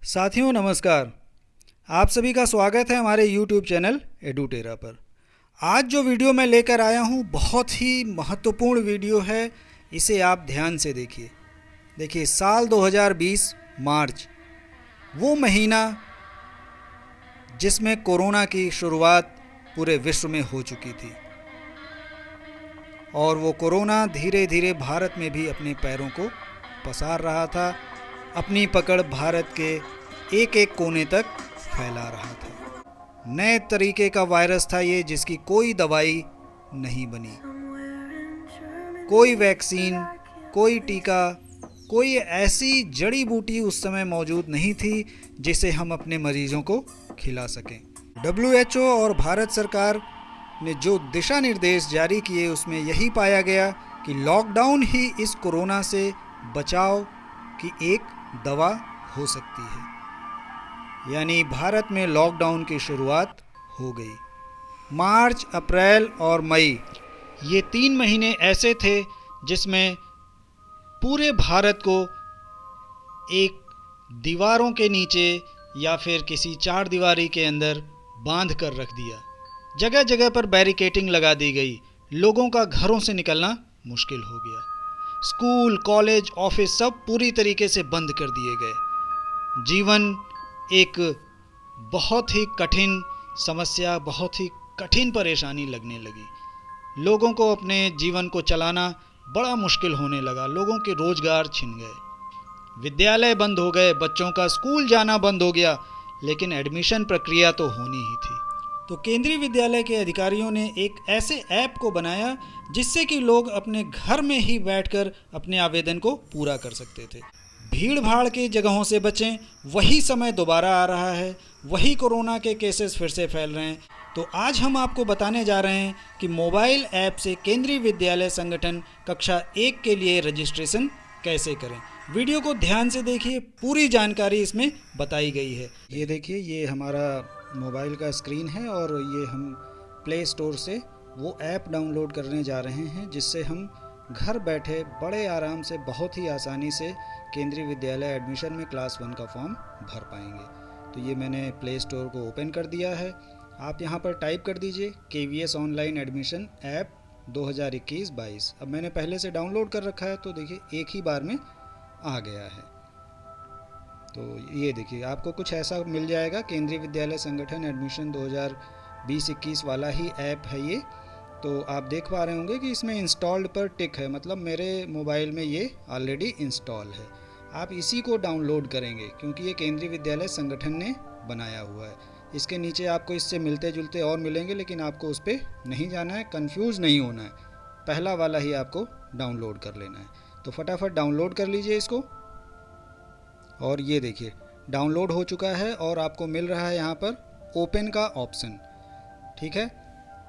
साथियों नमस्कार। आप सभी का स्वागत है हमारे YouTube चैनल एडुटेरा पर। आज जो वीडियो मैं लेकर आया हूँ बहुत ही महत्वपूर्ण वीडियो है, इसे आप ध्यान से देखिए। देखिए, साल 2020 मार्च, वो महीना जिसमें कोरोना की शुरुआत पूरे विश्व में हो चुकी थी और वो कोरोना धीरे धीरे भारत में भी अपने पैरों को पसार रहा था, अपनी पकड़ भारत के एक एक कोने तक फैला रहा था। नए तरीके का वायरस था ये, जिसकी कोई दवाई नहीं बनी, कोई वैक्सीन, कोई टीका, कोई ऐसी जड़ी बूटी उस समय मौजूद नहीं थी जिसे हम अपने मरीजों को खिला सकें। WHO और भारत सरकार ने जो दिशा निर्देश जारी किए उसमें यही पाया गया कि लॉकडाउन ही इस कोरोना से बचाव की एक दवा हो सकती है। यानी भारत में लॉकडाउन की शुरुआत हो गई। मार्च, अप्रैल और मई, ये 3 महीने ऐसे थे जिसमें पूरे भारत को एक दीवारों के नीचे या फिर किसी चार दीवारी के अंदर बांध कर रख दिया। जगह जगह पर बैरिकेटिंग लगा दी गई। लोगों का घरों से निकलना मुश्किल हो गया। स्कूल, कॉलेज, ऑफिस सब पूरी तरीके से बंद कर दिए गए। जीवन एक बहुत ही कठिन समस्या, बहुत ही कठिन परेशानी लगने लगी। लोगों को अपने जीवन को चलाना बड़ा मुश्किल होने लगा। लोगों के रोजगार छिन गए, विद्यालय बंद हो गए, बच्चों का स्कूल जाना बंद हो गया, लेकिन एडमिशन प्रक्रिया तो होनी ही थी। तो केंद्रीय विद्यालय के अधिकारियों ने एक ऐसे ऐप को बनाया जिससे कि लोग अपने घर में ही बैठकर अपने आवेदन को पूरा कर सकते थे। भीड़ भाड़ की जगहों से बचें, वही समय दोबारा आ रहा है, वही कोरोना के केसेस फिर से फैल रहे हैं। तो आज हम आपको बताने जा रहे हैं कि मोबाइल ऐप से केंद्रीय विद्यालय संगठन कक्षा 1 के लिए रजिस्ट्रेशन कैसे करें। वीडियो को ध्यान से देखिए, पूरी जानकारी इसमें बताई गई है। ये देखिए, ये हमारा मोबाइल का स्क्रीन है और ये हम प्ले स्टोर से वो ऐप डाउनलोड करने जा रहे हैं जिससे हम घर बैठे बड़े आराम से, बहुत ही आसानी से केंद्रीय विद्यालय एडमिशन में क्लास 1 का फॉर्म भर पाएंगे। तो ये मैंने प्ले स्टोर को ओपन कर दिया है। आप यहाँ पर टाइप कर दीजिए KVS ऑनलाइन एडमिशन ऐप 2021-22। अब मैंने पहले से डाउनलोड कर रखा है तो देखिए एक ही बार में आ गया है। तो ये देखिए, आपको कुछ ऐसा मिल जाएगा। केंद्रीय विद्यालय संगठन एडमिशन 2020-21 वाला ही ऐप है ये। तो आप देख पा रहे होंगे कि इसमें इंस्टॉल्ड पर टिक है, मतलब मेरे मोबाइल में ये ऑलरेडी इंस्टॉल है। आप इसी को डाउनलोड करेंगे क्योंकि ये केंद्रीय विद्यालय संगठन ने बनाया हुआ है। इसके नीचे आपको इससे मिलते जुलते और मिलेंगे, लेकिन आपको उस पर नहीं जाना है, कंफ्यूज नहीं होना है। पहला वाला ही आपको डाउनलोड कर लेना है। तो फटाफट डाउनलोड कर लीजिए इसको। और ये देखिए डाउनलोड हो चुका है और आपको मिल रहा है यहाँ पर ओपन का ऑप्शन। ठीक है,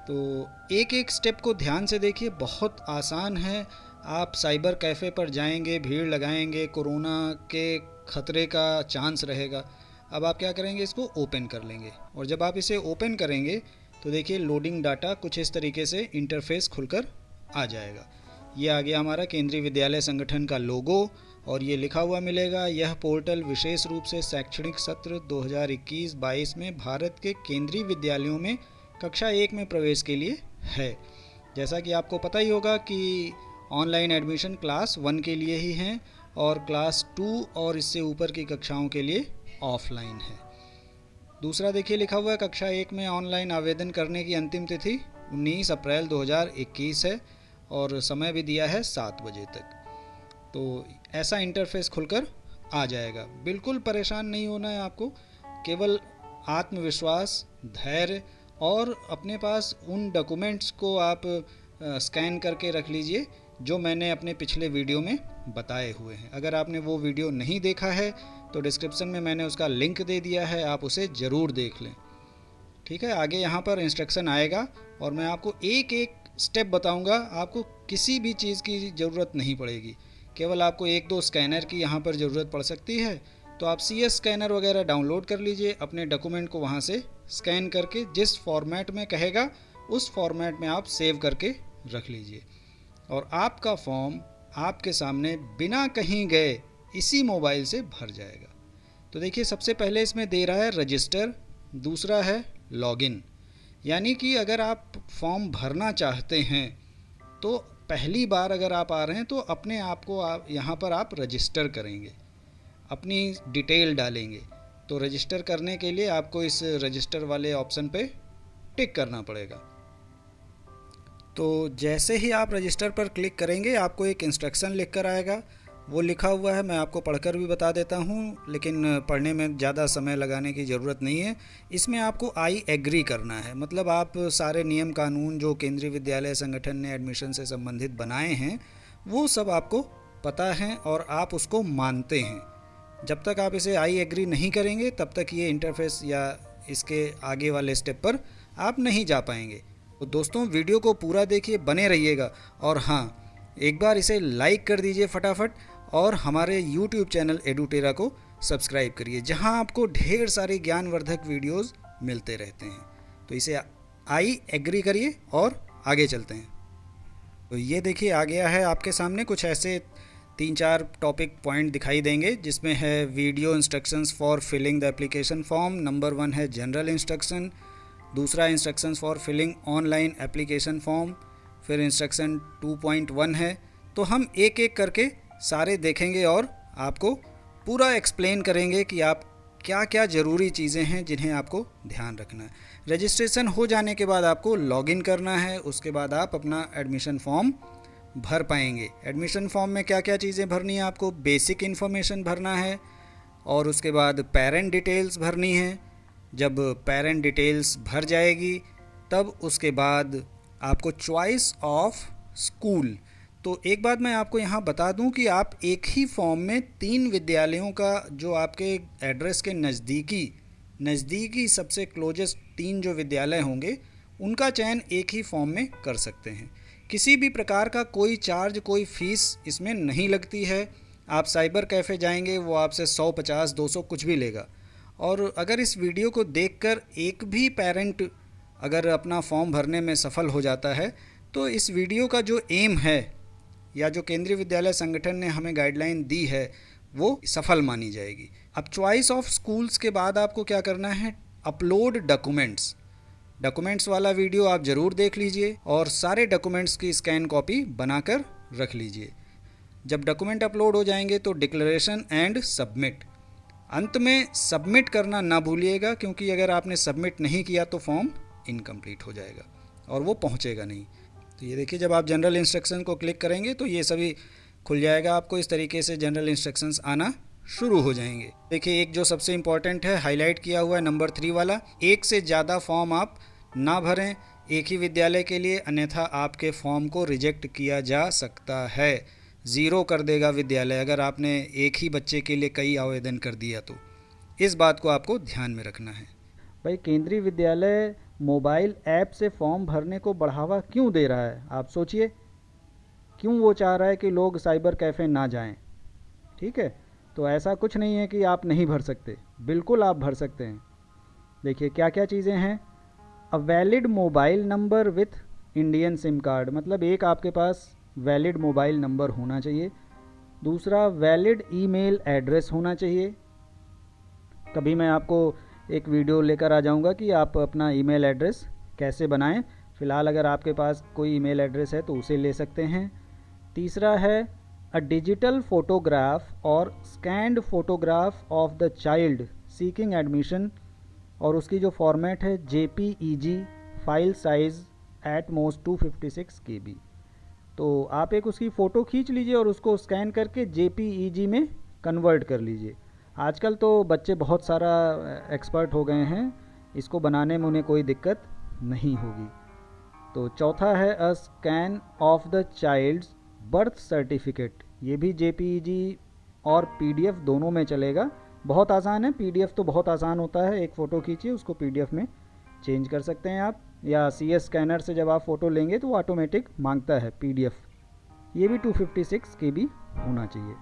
तो एक एक स्टेप को ध्यान से देखिए, बहुत आसान है। आप साइबर कैफ़े पर जाएंगे, भीड़ लगाएंगे, कोरोना के ख़तरे का चांस रहेगा। अब आप क्या करेंगे, इसको ओपन कर लेंगे और जब आप इसे ओपन करेंगे तो देखिए लोडिंग डाटा कुछ इस तरीके से इंटरफेस खुलकर आ जाएगा। ये आ गया हमारा केंद्रीय विद्यालय संगठन का लोगो और ये लिखा हुआ मिलेगा, यह पोर्टल विशेष रूप से शैक्षणिक सत्र 2021-22 में भारत के केंद्रीय विद्यालयों में कक्षा 1 में प्रवेश के लिए है। जैसा कि आपको पता ही होगा कि ऑनलाइन एडमिशन क्लास 1 के लिए ही हैं और क्लास 2 और इससे ऊपर की कक्षाओं के लिए ऑफलाइन है। दूसरा देखिए लिखा हुआ है, कक्षा 1 में ऑनलाइन आवेदन करने की अंतिम तिथि 19 अप्रैल 2021 है और समय भी दिया है 7 बजे तक। तो ऐसा इंटरफेस खुलकर आ जाएगा। बिल्कुल परेशान नहीं होना है आपको, केवल आत्मविश्वास, धैर्य और अपने पास उन डॉक्यूमेंट्स को आप स्कैन करके रख लीजिए जो मैंने अपने पिछले वीडियो में बताए हुए हैं। अगर आपने वो वीडियो नहीं देखा है तो डिस्क्रिप्शन में मैंने उसका लिंक दे दिया है, आप उसे ज़रूर देख लें। ठीक है, आगे यहाँ पर इंस्ट्रक्शन आएगा और मैं आपको एक एक स्टेप बताऊँगा। आपको किसी भी चीज़ की ज़रूरत नहीं पड़ेगी, केवल आपको 1-2 स्कैनर की यहाँ पर ज़रूरत पड़ सकती है। तो आप CS स्कैनर वगैरह डाउनलोड कर लीजिए, अपने डॉक्यूमेंट को वहाँ से स्कैन करके जिस फॉर्मेट में कहेगा उस फॉर्मेट में आप सेव करके रख लीजिए और आपका फॉर्म आपके सामने बिना कहीं गए इसी मोबाइल से भर जाएगा। तो तो देखिए सबसे पहले इसमें दे रहा है रजिस्टर, दूसरा है लॉगिन। यानी कि अगर आप फॉर्म भरना चाहते हैं तो पहली बार अगर आप आ रहे हैं तो अपने आप को आप यहाँ पर आप रजिस्टर करेंगे, अपनी डिटेल डालेंगे। तो रजिस्टर करने के लिए आपको इस रजिस्टर वाले ऑप्शन पे टिक करना पड़ेगा। तो जैसे ही आप रजिस्टर पर क्लिक करेंगे आपको एक इंस्ट्रक्शन लिख कर आएगा। वो लिखा हुआ है, मैं आपको पढ़कर भी बता देता हूँ, लेकिन पढ़ने में ज़्यादा समय लगाने की ज़रूरत नहीं है। इसमें आपको आई एग्री करना है, मतलब आप सारे नियम कानून जो केंद्रीय विद्यालय संगठन ने एडमिशन से संबंधित बनाए हैं वो सब आपको पता है और आप उसको मानते हैं। जब तक आप इसे आई एग्री नहीं करेंगे तब तक ये इंटरफेस या इसके आगे वाले स्टेप पर आप नहीं जा पाएंगे। तो दोस्तों वीडियो को पूरा देखिए, बने रहिएगा। और हाँ, एक बार इसे लाइक कर दीजिए फटाफट और हमारे YouTube चैनल एडुटेरा को सब्सक्राइब करिए, जहां आपको ढेर सारे ज्ञानवर्धक वीडियोस मिलते रहते हैं। तो इसे आई एग्री करिए और आगे चलते हैं। तो ये देखिए आ गया है आपके सामने, कुछ ऐसे 3-4 टॉपिक पॉइंट दिखाई देंगे, जिसमें है video instructions for filling the application form, number 1 है जनरल इंस्ट्रक्शन, दूसरा instructions for filling online application form, फिर इंस्ट्रक्शन 2.1 है। तो हम एक एक करके सारे देखेंगे और आपको पूरा एक्सप्लेन करेंगे कि आप क्या क्या ज़रूरी चीज़ें हैं जिन्हें आपको ध्यान रखना है। रजिस्ट्रेशन हो जाने के बाद आपको लॉगिन करना है, उसके बाद आप अपना एडमिशन फॉर्म भर पाएंगे। एडमिशन फॉर्म में क्या क्या चीज़ें भरनी है, आपको बेसिक इन्फॉर्मेशन भरना है और उसके बाद पेरेंट डिटेल्स भरनी है। जब पेरेंट डिटेल्स भर जाएगी तब उसके बाद आपको चॉइस ऑफ स्कूल। तो एक बात मैं आपको यहाँ बता दूँ कि आप एक ही फॉर्म में 3 विद्यालयों का, जो आपके एड्रेस के नज़दीकी सबसे क्लोजेस्ट 3 जो विद्यालय होंगे उनका चयन एक ही फॉर्म में कर सकते हैं। किसी भी प्रकार का कोई चार्ज, कोई फ़ीस इसमें नहीं लगती है। आप साइबर कैफ़े जाएंगे, वो आपसे 100, 50, 200 कुछ भी लेगा। और अगर इस वीडियो को देखकर एक भी पेरेंट अगर अपना फॉर्म भरने में सफल हो जाता है तो इस वीडियो का जो एम है या जो केंद्रीय विद्यालय संगठन ने हमें गाइडलाइन दी है वो सफल मानी जाएगी। अब चॉइस ऑफ स्कूल्स के बाद आपको क्या करना है, अपलोड डॉक्यूमेंट्स वाला वीडियो आप ज़रूर देख लीजिए और सारे डॉक्यूमेंट्स की स्कैन कॉपी बनाकर रख लीजिए। जब डॉक्यूमेंट अपलोड हो जाएंगे तो डिक्लेरेशन एंड सबमिट, अंत में सबमिट करना ना भूलिएगा, क्योंकि अगर आपने सबमिट नहीं किया तो फॉर्म इनकम्प्लीट हो जाएगा और वो पहुंचेगा नहीं। तो ये देखिए जब आप जनरल इंस्ट्रक्शन को क्लिक करेंगे तो ये सभी खुल जाएगा, आपको इस तरीके से जनरल इंस्ट्रक्शंस आना शुरू हो जाएंगे। देखिए एक जो सबसे इम्पॉर्टेंट है हाईलाइट किया हुआ है नंबर 3 वाला, एक से ज़्यादा फॉर्म आप ना भरें एक ही विद्यालय के लिए, अन्यथा आपके फॉर्म को रिजेक्ट किया जा सकता है। 0 कर देगा विद्यालय अगर आपने एक ही बच्चे के लिए कई आवेदन कर दिया तो। इस बात को आपको ध्यान में रखना है। भाई केंद्रीय विद्यालय मोबाइल ऐप से फॉर्म भरने को बढ़ावा क्यों दे रहा है, आप सोचिए। क्यों वो चाह रहा है कि लोग साइबर कैफ़े ना जाएं? ठीक है, तो ऐसा कुछ नहीं है कि आप नहीं भर सकते, बिल्कुल आप भर सकते हैं। देखिए क्या क्या चीज़ें हैं। A valid mobile number with Indian SIM card, मतलब एक आपके पास वैलिड मोबाइल नंबर होना चाहिए। दूसरा वैलिड ईमेल एड्रेस होना चाहिए। कभी मैं आपको एक वीडियो लेकर आ जाऊंगा कि आप अपना ईमेल एड्रेस कैसे बनाएं। फ़िलहाल अगर आपके पास कोई ईमेल एड्रेस है तो उसे ले सकते हैं। तीसरा है अ डिजिटल फोटोग्राफ और scanned photograph of the child seeking admission, और उसकी जो फॉर्मेट है JPEG, file size at most 256 KB। तो आप एक उसकी फ़ोटो खींच लीजिए और उसको स्कैन करके JPEG में कन्वर्ट कर लीजिए। आजकल तो बच्चे बहुत सारा एक्सपर्ट हो गए हैं, इसको बनाने में उन्हें कोई दिक्कत नहीं होगी। तो चौथा है a scan of the child's birth certificate, ये भी JPEG और PDF दोनों में चलेगा। बहुत आसान है, PDF तो बहुत आसान होता है, एक फ़ोटो खींचिए उसको PDF में चेंज कर सकते हैं आप, या CS स्कैनर से जब आप फ़ोटो लेंगे तो वो ऑटोमेटिक मांगता है PDF। ये भी 256 KB होना चाहिए।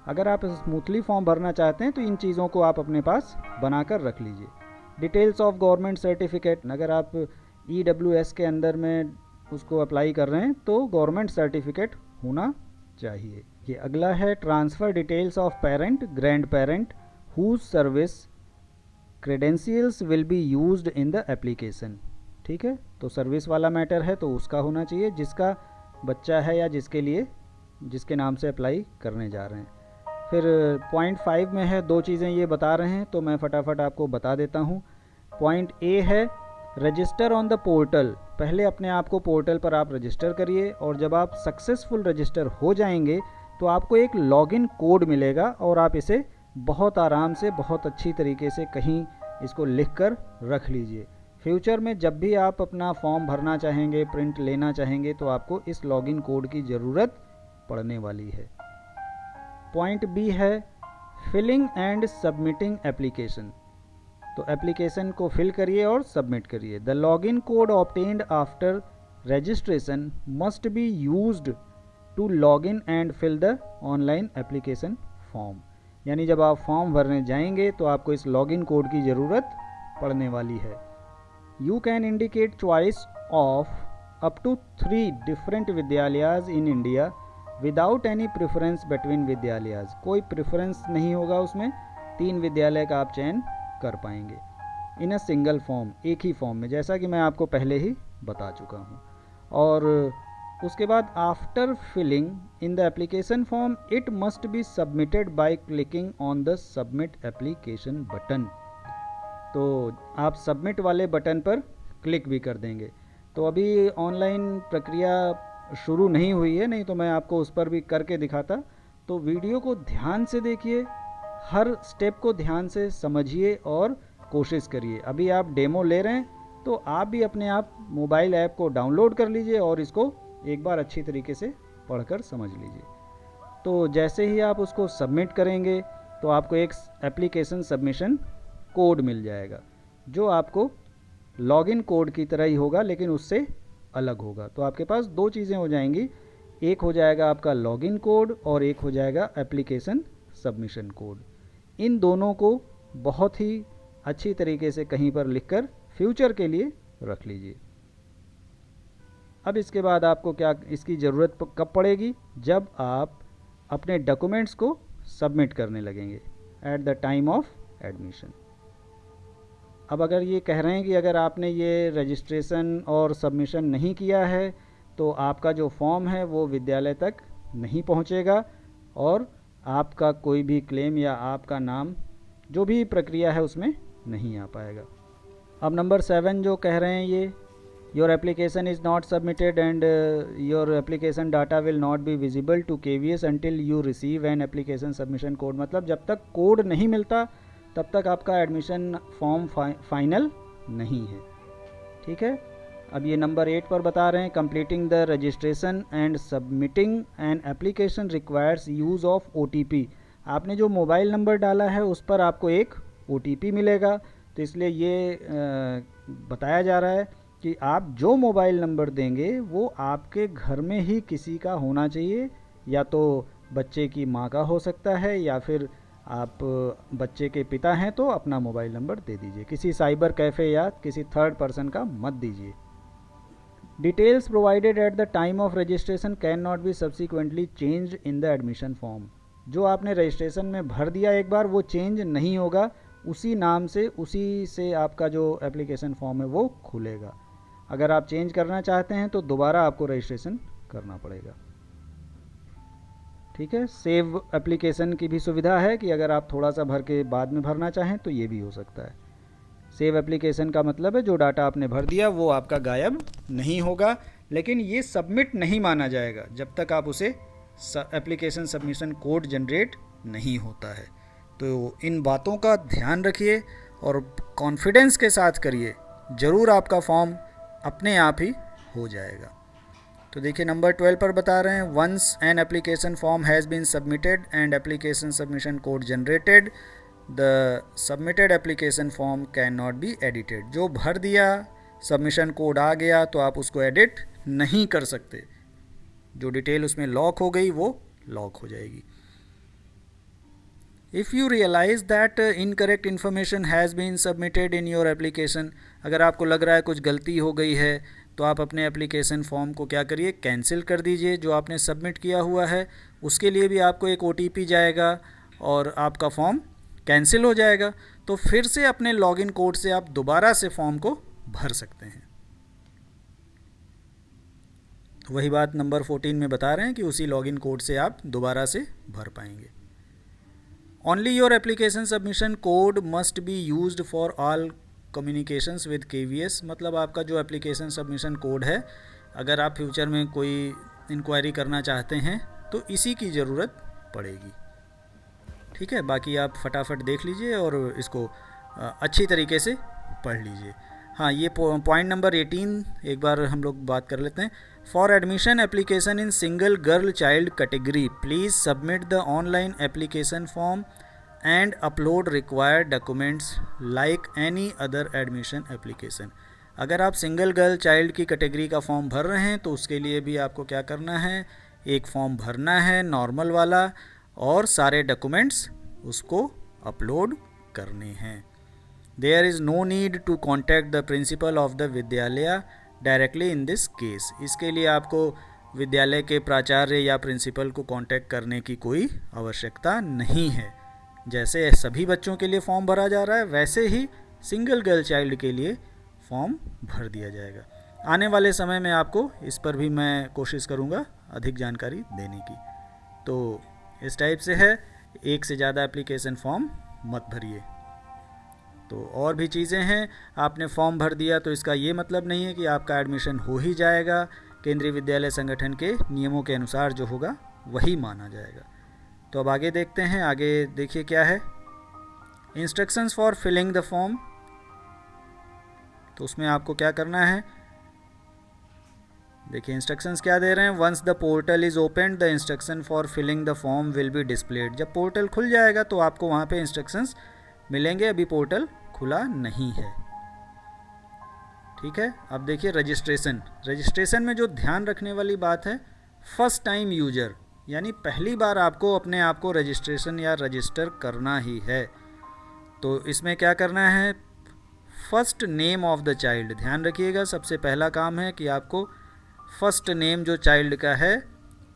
अगर आप स्मूथली फॉर्म भरना चाहते हैं तो इन चीज़ों को आप अपने पास बनाकर रख लीजिए। डिटेल्स ऑफ गवर्नमेंट सर्टिफिकेट, अगर आप EWS के अंदर में उसको अप्लाई कर रहे हैं तो गवर्नमेंट सर्टिफिकेट होना चाहिए। ये अगला है transfer details of parent grand parent whose service credentials will be used in the application। ठीक है, तो सर्विस वाला मैटर है तो उसका होना चाहिए जिसका बच्चा है या जिसके लिए जिसके नाम से अप्लाई करने जा रहे हैं। फिर पॉइंट 5 में है, दो चीज़ें ये बता रहे हैं तो मैं फटाफट आपको बता देता हूँ। पॉइंट ए है रजिस्टर ऑन द पोर्टल। पहले अपने आप को पोर्टल पर आप रजिस्टर करिए और जब आप सक्सेसफुल रजिस्टर हो जाएंगे तो आपको एक लॉगिन कोड मिलेगा और आप इसे बहुत आराम से बहुत अच्छी तरीके से कहीं इसको लिख कर रख लीजिए। फ्यूचर में जब भी आप अपना फॉर्म भरना चाहेंगे, प्रिंट लेना चाहेंगे तो आपको इस लॉगिन कोड की ज़रूरत पड़ने वाली है। पॉइंट बी है फिलिंग एंड सबमिटिंग एप्लीकेशन। तो एप्लीकेशन को फिल करिए और सबमिट करिए। The login code obtained after registration must be used to log in and fill the online application form. यानी जब आप फॉर्म भरने जाएंगे तो आपको इस लॉगिन कोड की ज़रूरत पड़ने वाली है। You can indicate choice of up to 3 different vidyalayas in India without any preference between vidyalayas. कोई प्रेफरेंस नहीं होगा उसमें, 3 विद्यालय का आप चयन कर पाएंगे इन अ सिंगल फॉर्म, एक ही फॉर्म में, जैसा कि मैं आपको पहले ही बता चुका हूँ। और उसके बाद after filling in the application form it must be submitted by clicking on the submit application button. तो आप सबमिट वाले बटन पर क्लिक भी कर देंगे। तो अभी ऑनलाइन प्रक्रिया शुरू नहीं हुई है, नहीं तो मैं आपको उस पर भी करके दिखाता। तो वीडियो को ध्यान से देखिए, हर स्टेप को ध्यान से समझिए और कोशिश करिए। अभी आप डेमो ले रहे हैं तो आप भी अपने आप मोबाइल ऐप को डाउनलोड कर लीजिए और इसको एक बार अच्छी तरीके से पढ़कर समझ लीजिए। तो जैसे ही आप उसको सबमिट करेंगे तो आपको एक एप्लीकेशन सबमिशन कोड मिल जाएगा जो आपको लॉगिन कोड की तरह ही होगा लेकिन उससे अलग होगा। तो आपके पास 2 चीज़ें हो जाएंगी, एक हो जाएगा आपका लॉगिन कोड और एक हो जाएगा एप्लीकेशन सबमिशन कोड। इन दोनों को बहुत ही अच्छी तरीके से कहीं पर लिखकर फ्यूचर के लिए रख लीजिए। अब इसके बाद आपको क्या इसकी ज़रूरत कब पड़ेगी? जब आप अपने डॉक्यूमेंट्स को सबमिट करने लगेंगे at the time of admission. अब अगर ये कह रहे हैं कि अगर आपने ये रजिस्ट्रेशन और सबमिशन नहीं किया है तो आपका जो फॉर्म है वो विद्यालय तक नहीं पहुंचेगा और आपका कोई भी क्लेम या आपका नाम जो भी प्रक्रिया है उसमें नहीं आ पाएगा। अब नंबर 7 जो कह रहे हैं ये your application is not submitted and your application data will not be visible to KVS until you receive an application submission code. मतलब जब तक कोड नहीं मिलता तब तक आपका एडमिशन फॉर्म फाइनल नहीं है। ठीक है, अब ये नंबर 8 पर बता रहे हैं completing the registration and submitting an application requires use of OTP। आपने जो मोबाइल नंबर डाला है उस पर आपको एक OTP मिलेगा, तो इसलिए ये बताया जा रहा है कि आप जो मोबाइल नंबर देंगे वो आपके घर में ही किसी का होना चाहिए, या तो बच्चे की माँ का हो सकता है या फिर आप बच्चे के पिता हैं तो अपना मोबाइल नंबर दे दीजिए। किसी साइबर कैफ़े या किसी थर्ड पर्सन का मत दीजिए। Details provided at the time of registration can not B subsequently changed in the admission form. जो आपने रजिस्ट्रेशन में भर दिया एक बार वो चेंज नहीं होगा, उसी नाम से उसी से आपका जो एप्लीकेशन फॉर्म है वो खुलेगा। अगर आप चेंज करना चाहते हैं तो दोबारा आपको रजिस्ट्रेशन करना पड़ेगा। ठीक है, सेव एप्लीकेशन की भी सुविधा है कि अगर आप थोड़ा सा भर के बाद में भरना चाहें तो ये भी हो सकता है। सेव एप्लीकेशन का मतलब है जो डाटा आपने भर दिया वो आपका गायब नहीं होगा, लेकिन ये सबमिट नहीं माना जाएगा जब तक आप उसे एप्लीकेशन सबमिशन कोड जनरेट नहीं होता है। तो इन बातों का ध्यान रखिए और कॉन्फिडेंस के साथ करिए, ज़रूर आपका फॉर्म अपने आप ही हो जाएगा। तो देखिए नंबर 12 पर बता रहे हैं once an application form has been submitted and application submission code generated the submitted application form can not be edited. जो भर दिया सबमिशन कोड आ गया तो आप उसको एडिट नहीं कर सकते, जो डिटेल उसमें लॉक हो गई वो लॉक हो जाएगी। If you realise that incorrect information has been submitted in your application, अगर आपको लग रहा है कुछ गलती हो गई है तो आप अपने एप्लीकेशन फॉर्म को क्या करिए, कैंसिल कर दीजिए। जो आपने सबमिट किया हुआ है उसके लिए भी आपको एक OTP जाएगा और आपका फॉर्म कैंसिल हो जाएगा, तो फिर से अपने लॉगिन कोड से आप दोबारा से फॉर्म को भर सकते हैं। तो वही बात नंबर 14 में बता रहे हैं कि उसी लॉगिन कोड से आप दोबारा से भर पाएंगे। Only your application submission code must be used for all communications with KVS, मतलब आपका जो एप्लीकेशन सबमिशन कोड है, अगर आप फ्यूचर में कोई इंक्वायरी करना चाहते हैं तो इसी की ज़रूरत पड़ेगी। ठीक है, बाकी आप फटाफट देख लीजिए और इसको अच्छी तरीके से पढ़ लीजिए। हाँ, ये पॉइंट नंबर 18 एक बार हम लोग बात कर लेते हैं। For admission application in single girl child category please submit the online application form and upload required documents like any other admission application. अगर आप सिंगल गर्ल चाइल्ड की कैटेगरी का फॉर्म भर रहे हैं तो उसके लिए भी आपको क्या करना है, एक फॉर्म भरना है नॉर्मल वाला, और सारे डॉक्यूमेंट्स उसको अपलोड करने हैं। There is no need to contact the principal of the vidyalaya directly in this case. इसके लिए आपको विद्यालय के प्राचार्य या प्रिंसिपल को कांटेक्ट करने की कोई आवश्यकता नहीं है। जैसे सभी बच्चों के लिए फॉर्म भरा जा रहा है, वैसे ही सिंगल गर्ल चाइल्ड के लिए फॉर्म भर दिया जाएगा। आने वाले समय में आपको इस पर भी मैं कोशिश करूँगा अधिक जानकारी देने की। तो इस टाइप से है, एक से ज़्यादा एप्लीकेशन फॉर्म मत भरिए। तो और भी चीज़ें हैं, आपने फॉर्म भर दिया तो इसका ये मतलब नहीं है कि आपका एडमिशन हो ही जाएगा। केंद्रीय विद्यालय संगठन के नियमों के अनुसार जो होगा वही माना जाएगा। तो अब आगे देखते हैं, आगे देखिए क्या है। Instructions for filling the form, तो उसमें आपको क्या करना है, देखिए इंस्ट्रक्शंस क्या दे रहे हैं। Once the portal is open the instruction for filling the form will be displayed. जब पोर्टल खुल जाएगा तो आपको वहाँ पे इंस्ट्रक्शंस मिलेंगे, अभी पोर्टल खुला नहीं है। ठीक है, अब देखिए रजिस्ट्रेशन में जो ध्यान रखने वाली बात है, फर्स्ट टाइम यूजर, यानी पहली बार आपको अपने आप को रजिस्ट्रेशन या रजिस्टर करना ही है। तो इसमें क्या करना है, first name of the child, ध्यान रखिएगा सबसे पहला काम है कि आपको फर्स्ट नेम जो चाइल्ड का है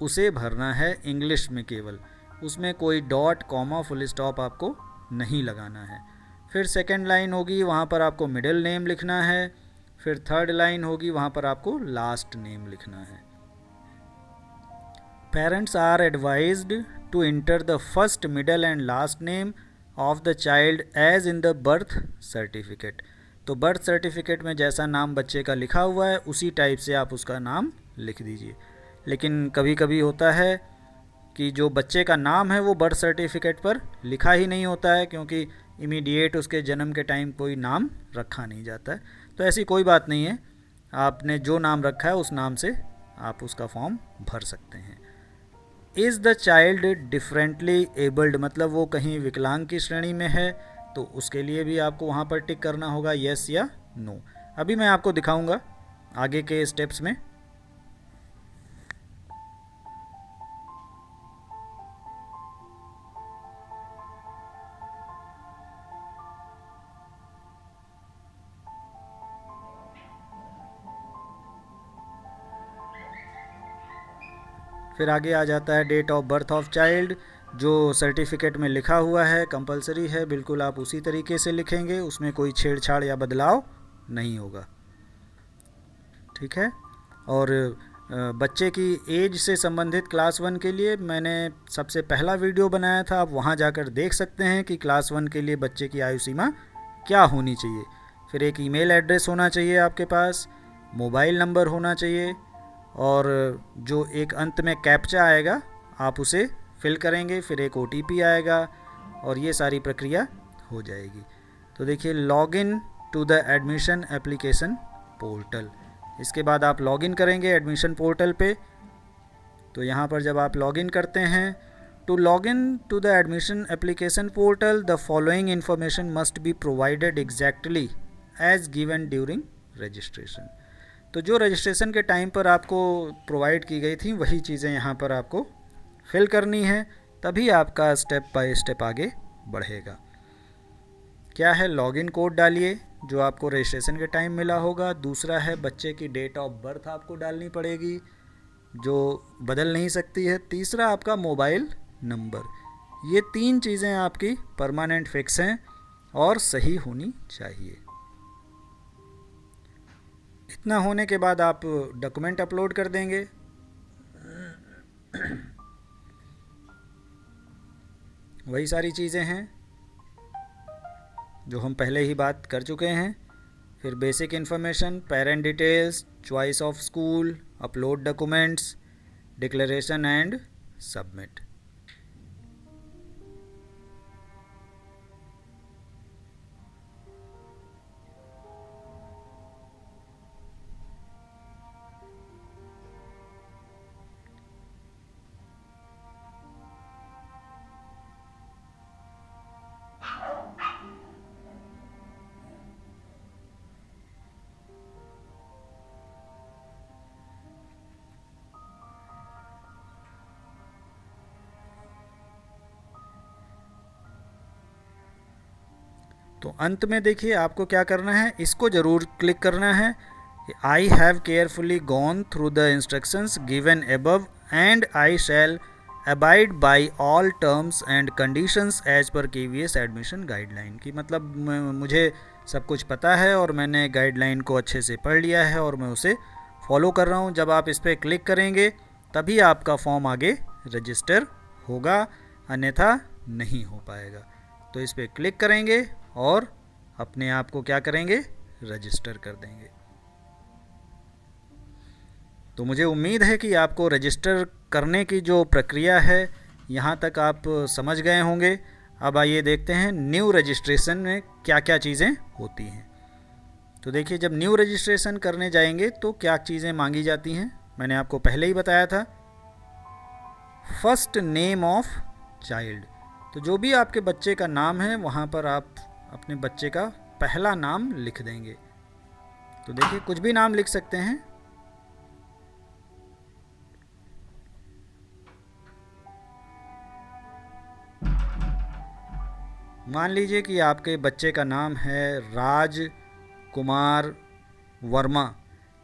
उसे भरना है इंग्लिश में केवल, उसमें कोई डॉट कॉमा फुल स्टॉप आपको नहीं लगाना है। फिर सेकंड लाइन होगी, वहाँ पर आपको मिडिल नेम लिखना है। फिर थर्ड लाइन होगी, वहाँ पर आपको लास्ट नेम लिखना है। Parents are advised to enter the first middle and last name of the child as in the birth certificate. तो बर्थ सर्टिफिकेट में जैसा नाम बच्चे का लिखा हुआ है उसी टाइप से आप उसका नाम लिख दीजिए। लेकिन कभी कभी होता है कि जो बच्चे का नाम है वो बर्थ सर्टिफिकेट पर लिखा ही नहीं होता है, क्योंकि इमीडिएट उसके जन्म के टाइम कोई नाम रखा नहीं जाता है। तो ऐसी कोई बात नहीं है, आपने जो नाम रखा है उस नाम से आप उसका फॉर्म भर सकते हैं। Is the child differently abled, मतलब वो कहीं विकलांग की श्रेणी में है, तो उसके लिए भी आपको वहाँ पर टिक करना होगा येस या नो। अभी मैं आपको दिखाऊंगा आगे के स्टेप्स में। फिर आगे आ जाता है date of birth of child, जो सर्टिफिकेट में लिखा हुआ है कंपलसरी है, बिल्कुल आप उसी तरीके से लिखेंगे, उसमें कोई छेड़छाड़ या बदलाव नहीं होगा। ठीक है, और बच्चे की एज से संबंधित क्लास 1 के लिए मैंने सबसे पहला वीडियो बनाया था, आप वहाँ जाकर देख सकते हैं कि क्लास 1 के लिए बच्चे की आयु सीमा क्या होनी चाहिए। फिर एक ईमेल एड्रेस होना चाहिए आपके पास, मोबाइल नंबर होना चाहिए, और जो एक अंत में कैप्चा आएगा आप उसे फिल करेंगे, फिर एक OTP आएगा और ये सारी प्रक्रिया हो जाएगी। तो देखिए login to the admission application portal, इसके बाद आप लॉगिन करेंगे एडमिशन पोर्टल पे। तो यहाँ पर जब आप लॉगिन करते हैं, to login to the admission application portal the following information must be provided exactly as given during registration. तो जो रजिस्ट्रेशन के टाइम पर आपको प्रोवाइड की गई थी वही चीज़ें यहाँ पर आपको फिल करनी है, तभी आपका स्टेप बाय स्टेप आगे बढ़ेगा। क्या है, लॉगिन कोड डालिए जो आपको रजिस्ट्रेशन के टाइम मिला होगा। दूसरा है बच्चे की डेट ऑफ बर्थ आपको डालनी पड़ेगी जो बदल नहीं सकती है। तीसरा आपका मोबाइल नंबर, ये 3 चीज़ें आपकी परमानेंट फिक्स हैं और सही होनी चाहिए। इतना होने के बाद आप डॉक्यूमेंट अपलोड कर देंगे। वही सारी चीज़ें हैं जो हम पहले ही बात कर चुके हैं। फिर basic information, parent details, choice of school, upload documents, declaration and submit. तो अंत में देखिए आपको क्या करना है, इसको ज़रूर क्लिक करना है। I have carefully gone through the instructions given above and I shall abide by all terms and conditions as per KVS admission guideline की मतलब मुझे सब कुछ पता है और मैंने गाइडलाइन को अच्छे से पढ़ लिया है और मैं उसे फॉलो कर रहा हूँ। जब आप इस पर क्लिक करेंगे तभी आपका फॉर्म आगे रजिस्टर होगा, अन्यथा नहीं हो पाएगा। तो इस पर क्लिक करेंगे और अपने आप को क्या करेंगे, रजिस्टर कर देंगे। तो मुझे उम्मीद है कि आपको रजिस्टर करने की जो प्रक्रिया है यहाँ तक आप समझ गए होंगे। अब आइए देखते हैं न्यू रजिस्ट्रेशन में क्या क्या चीज़ें होती हैं। तो देखिए जब न्यू रजिस्ट्रेशन करने जाएंगे तो क्या चीज़ें मांगी जाती हैं, मैंने आपको पहले ही बताया था। फर्स्ट नेम ऑफ चाइल्ड, तो जो भी आपके बच्चे का नाम है वहाँ पर आप अपने बच्चे का पहला नाम लिख देंगे। तो देखिए कुछ भी नाम लिख सकते हैं। मान लीजिए कि आपके बच्चे का नाम है राज कुमार वर्मा,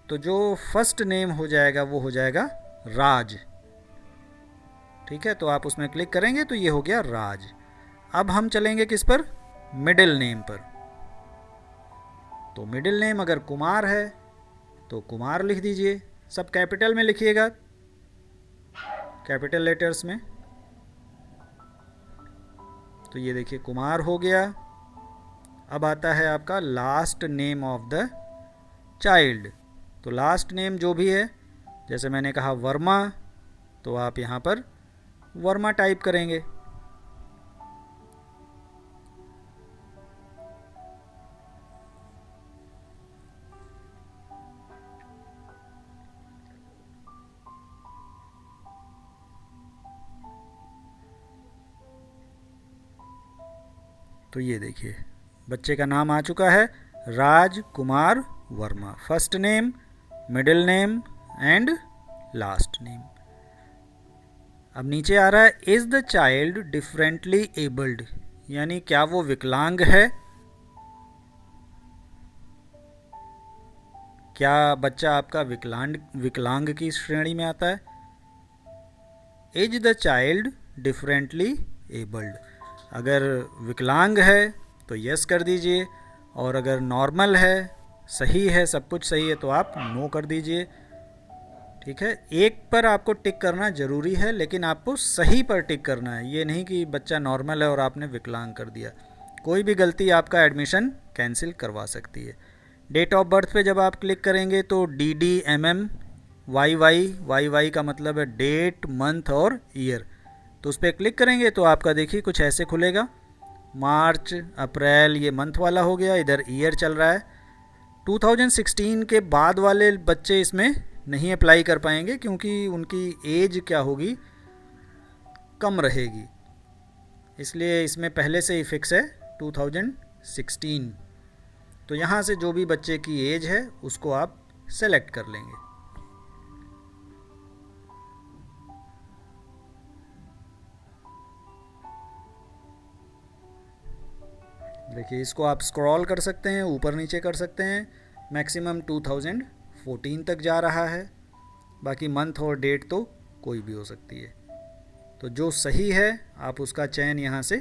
तो जो फर्स्ट नेम हो जाएगा वो हो जाएगा राज। ठीक है, तो आप उसमें क्लिक करेंगे तो ये हो गया राज। अब हम चलेंगे किस पर, मिडिल नेम पर। तो मिडिल नेम अगर कुमार है तो कुमार लिख दीजिए, सब कैपिटल में लिखिएगा, कैपिटल लेटर्स में। तो ये देखिए कुमार हो गया। अब आता है आपका last name of the child. तो लास्ट नेम जो भी है, जैसे मैंने कहा वर्मा, तो आप यहाँ पर वर्मा टाइप करेंगे। तो ये देखिए बच्चे का नाम आ चुका है Raj Kumar Verma, first name, middle name and last name. अब नीचे आ रहा है is the child differently abled, यानी क्या वो विकलांग है, क्या बच्चा आपका विकलांग की श्रेणी में आता है। Is the child differently abled, अगर विकलांग है तो यस कर दीजिए, और अगर नॉर्मल है, सही है, सब कुछ सही है, तो आप नो कर दीजिए। ठीक है, एक पर आपको टिक करना ज़रूरी है, लेकिन आपको सही पर टिक करना है, ये नहीं कि बच्चा नॉर्मल है और आपने विकलांग कर दिया। कोई भी गलती आपका एडमिशन कैंसिल करवा सकती है। डेट ऑफ बर्थ पे जब आप क्लिक करेंगे तो DDMM YY का मतलब है डेट, मंथ और ईयर, तो उस पर क्लिक करेंगे तो आपका देखिए कुछ ऐसे खुलेगा। मार्च, अप्रैल, ये मंथ वाला हो गया, इधर ईयर चल रहा है। 2016 के बाद वाले बच्चे इसमें नहीं अप्लाई कर पाएंगे क्योंकि उनकी एज क्या होगी, कम रहेगी, इसलिए इसमें पहले से ही फिक्स है 2016। तो यहाँ से जो भी बच्चे की एज है उसको आप सेलेक्ट कर लेंगे। देखिए इसको आप स्क्रॉल कर सकते हैं, ऊपर नीचे कर सकते हैं। मैक्सिमम 2014 तक जा रहा है, बाकी मंथ और डेट तो कोई भी हो सकती है। तो जो सही है आप उसका चयन यहाँ से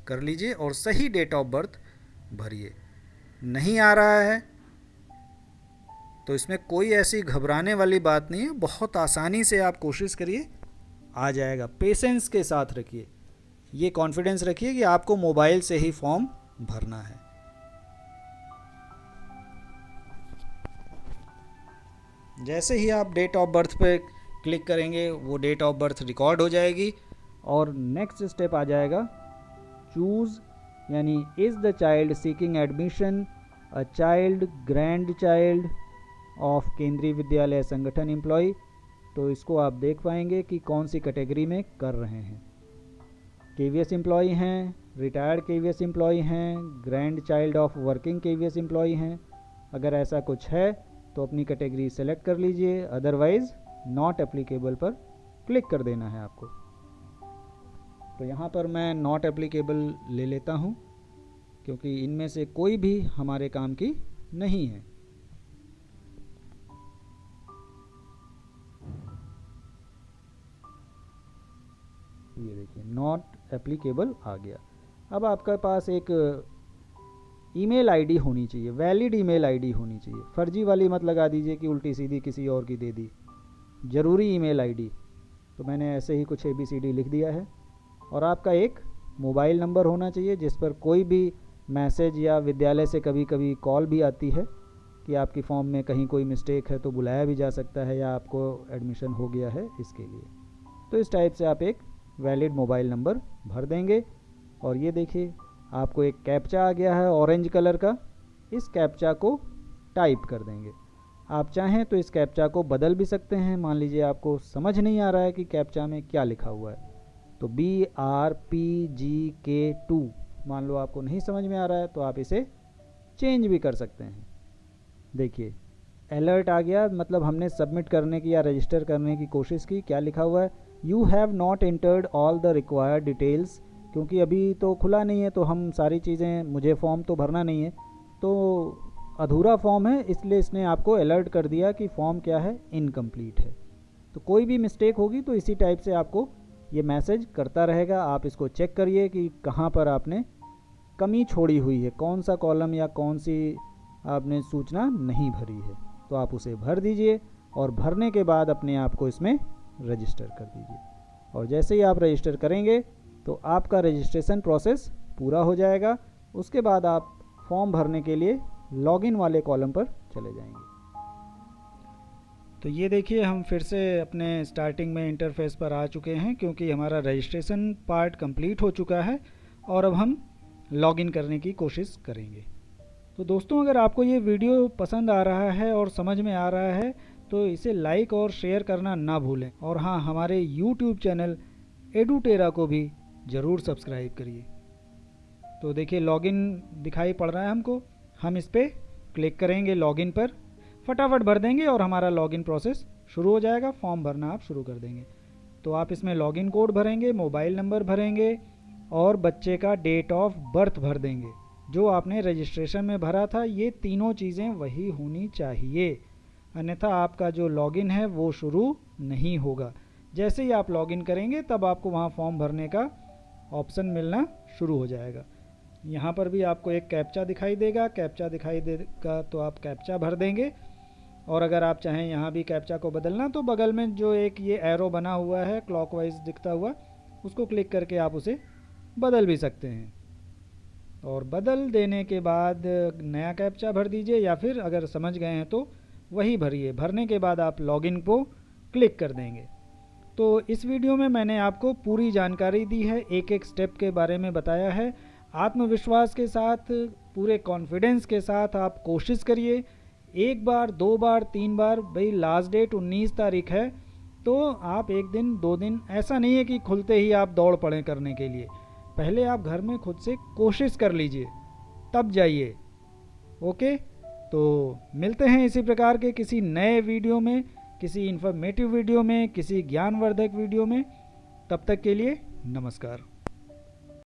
कर लीजिए और सही डेट ऑफ बर्थ भरिए। नहीं आ रहा है तो इसमें कोई ऐसी घबराने वाली बात नहीं है, बहुत आसानी से आप कोशिश करिए, आ जाएगा। पेशेंस के साथ रखिए, ये कॉन्फिडेंस रखिए कि आपको मोबाइल से ही फॉर्म भरना है। जैसे ही आप डेट ऑफ बर्थ पे क्लिक करेंगे वो डेट ऑफ बर्थ रिकॉर्ड हो जाएगी और नेक्स्ट स्टेप आ जाएगा चूज़, यानी is the child seeking admission a child grand child of केंद्रीय विद्यालय संगठन एम्प्लॉय। तो इसको आप देख पाएंगे कि कौन सी कैटेगरी में कर रहे हैं। केवीएस एम्प्लॉय हैं, रिटायर्ड केवीएस एम्प्लॉय हैं, grandchild of working KVS employ हैं। अगर ऐसा कुछ है तो अपनी कैटेगरी सेलेक्ट कर लीजिए, अदरवाइज़ नॉट एप्लीकेबल पर क्लिक कर देना है आपको। तो यहाँ पर मैं नॉट एप्लीकेबल ले लेता हूँ क्योंकि इनमें से कोई भी हमारे काम की नहीं है। ये देखिए नॉट एप्लीकेबल आ गया। अब आपके पास एक ईमेल आईडी होनी चाहिए, वैलिड ईमेल आईडी होनी चाहिए। फर्जी वाली मत लगा दीजिए कि उल्टी सीधी किसी और की दे दी। ज़रूरी ईमेल आईडी। तो मैंने ऐसे ही कुछ ABCD लिख दिया है। और आपका एक मोबाइल नंबर होना चाहिए जिस पर कोई भी मैसेज या विद्यालय से कभी कभी कॉल भी आती है कि आपकी फॉर्म में कहीं कोई मिस्टेक है तो बुलाया भी जा सकता है या आपको एडमिशन हो गया है इसके लिए। तो इस टाइप से आप एक वैलिड मोबाइल नंबर भर देंगे। और ये देखिए आपको एक कैप्चा आ गया है ऑरेंज कलर का। इस कैप्चा को टाइप कर देंगे। आप चाहें तो इस कैप्चा को बदल भी सकते हैं। मान लीजिए आपको समझ नहीं आ रहा है कि कैप्चा में क्या लिखा हुआ है, तो BRPGK2 मान लो आपको नहीं समझ में आ रहा है तो आप इसे चेंज भी कर सकते हैं। देखिए अलर्ट आ गया, मतलब हमने सबमिट करने की या रजिस्टर करने की कोशिश की। क्या लिखा हुआ है, you have not entered all the required details. क्योंकि अभी तो खुला नहीं है तो हम सारी चीज़ें, मुझे फॉर्म तो भरना नहीं है, तो अधूरा फॉर्म है, इसलिए इसने आपको अलर्ट कर दिया कि फॉर्म क्या है, इनकम्प्लीट है। तो कोई भी मिस्टेक होगी तो इसी टाइप से आपको ये मैसेज करता रहेगा। आप इसको चेक करिए कि कहाँ पर आपने कमी छोड़ी हुई है, कौन सा कॉलम या कौन सी आपने सूचना नहीं भरी है। तो आप उसे भर दीजिए और भरने के बाद अपने आप को इसमें रजिस्टर कर दीजिए। और जैसे ही आप रजिस्टर करेंगे तो आपका रजिस्ट्रेशन प्रोसेस पूरा हो जाएगा। उसके बाद आप फॉर्म भरने के लिए लॉगिन वाले कॉलम पर चले जाएंगे। तो ये देखिए हम फिर से अपने स्टार्टिंग में इंटरफेस पर आ चुके हैं क्योंकि हमारा रजिस्ट्रेशन पार्ट कंप्लीट हो चुका है और अब हम लॉगिन करने की कोशिश करेंगे। तो दोस्तों अगर आपको ये वीडियो पसंद आ रहा है और समझ में आ रहा है तो इसे लाइक और शेयर करना ना भूलें। और हाँ, हमारे YouTube चैनल एडुटेरा को भी ज़रूर सब्सक्राइब करिए। तो देखिए लॉगिन दिखाई पड़ रहा है हमको, हम इस पर क्लिक करेंगे, लॉगिन पर फटाफट भर देंगे और हमारा लॉगिन प्रोसेस शुरू हो जाएगा। फॉर्म भरना आप शुरू कर देंगे। तो आप इसमें लॉगिन कोड भरेंगे, मोबाइल नंबर भरेंगे और बच्चे का डेट ऑफ बर्थ भर देंगे जो आपने रजिस्ट्रेशन में भरा था। ये तीनों चीज़ें वही होनी चाहिए, अन्यथा आपका जो लॉगिन है वो शुरू नहीं होगा। जैसे ही आप लॉगिन करेंगे तब आपको वहाँ फॉर्म भरने का ऑप्शन मिलना शुरू हो जाएगा। यहाँ पर भी आपको एक कैप्चा दिखाई देगा, कैप्चा दिखाई देगा तो आप कैप्चा भर देंगे। और अगर आप चाहें यहाँ भी कैप्चा को बदलना तो बगल में जो एक ये एरो बना हुआ है क्लॉकवाइज दिखता हुआ, उसको क्लिक करके आप उसे बदल भी सकते हैं। और बदल देने के बाद नया कैप्चा भर दीजिए या फिर अगर समझ गए हैं तो वही भरिए। भरने के बाद आप लॉगिन को क्लिक कर देंगे। तो इस वीडियो में मैंने आपको पूरी जानकारी दी है, एक एक स्टेप के बारे में बताया है। आत्मविश्वास के साथ, पूरे कॉन्फिडेंस के साथ आप कोशिश करिए। एक बार, दो बार, तीन बार, भाई लास्ट डेट 19 तारीख है तो आप एक दिन, दो दिन, ऐसा नहीं है कि खुलते ही आप दौड़ पड़ें करने के लिए। पहले आप घर में खुद से कोशिश कर लीजिए तब जाइए। ओके, तो मिलते हैं इसी प्रकार के किसी नए वीडियो में, किसी इन्फॉर्मेटिव वीडियो में, किसी ज्ञानवर्धक वीडियो में। तब तक के लिए नमस्कार।